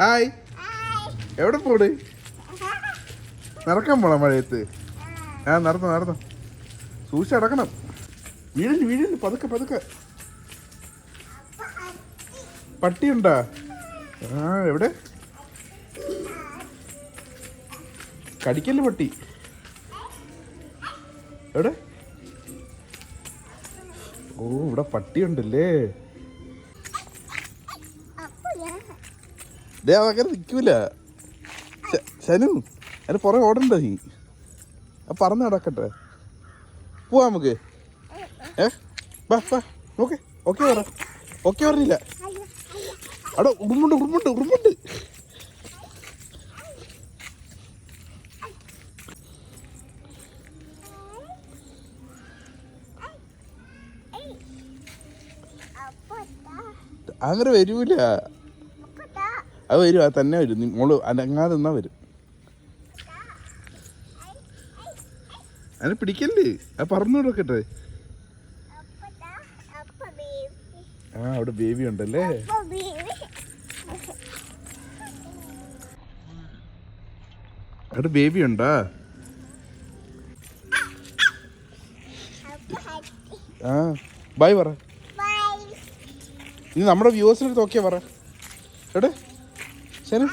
Hi. എവിടെ പോട്? നടക്കാൻ പോണ മഴയത്ത്? നടന്നു സൂക്ഷിച്ച് നടക്കണം. വീടില്ല പതുക്കെ. പട്ടിയുണ്ടാ? എവിടെ? കടിക്കല് പട്ടി എവിടെ? ഓ, ഇവിടെ പട്ടിയുണ്ടല്ലേ. അങ്ങനെ നിൽക്കൂല ശനു. അതിന് പുറകെ ഓടണ്ട നീ. പറന്ന് നടക്കട്ടെ. പോവാ നമുക്ക്. നോക്കേ ഓക്കെ പറഞ്ഞില്ല. അവിടെ ഉറുമ്പുണ്ട്. അങ്ങനെ വരൂല. അത് വരും, അത് തന്നെ വരും. മോള് അനങ്ങാതെ നിന്നാ വരും. അതിനെ പിടിക്കല്ലേ. അത് പറന്നു കൊടുക്കട്ടെ. അവിടെ ബേബി ഉണ്ടല്ലേ. അവിടെ ബേബി ഉണ്ടാ? ബൈ പറ. ഇനി നമ്മുടെ വ്യൂവേഴ്സിനടുത്ത് ഓക്കെ പറ. എവിടെ ശരി.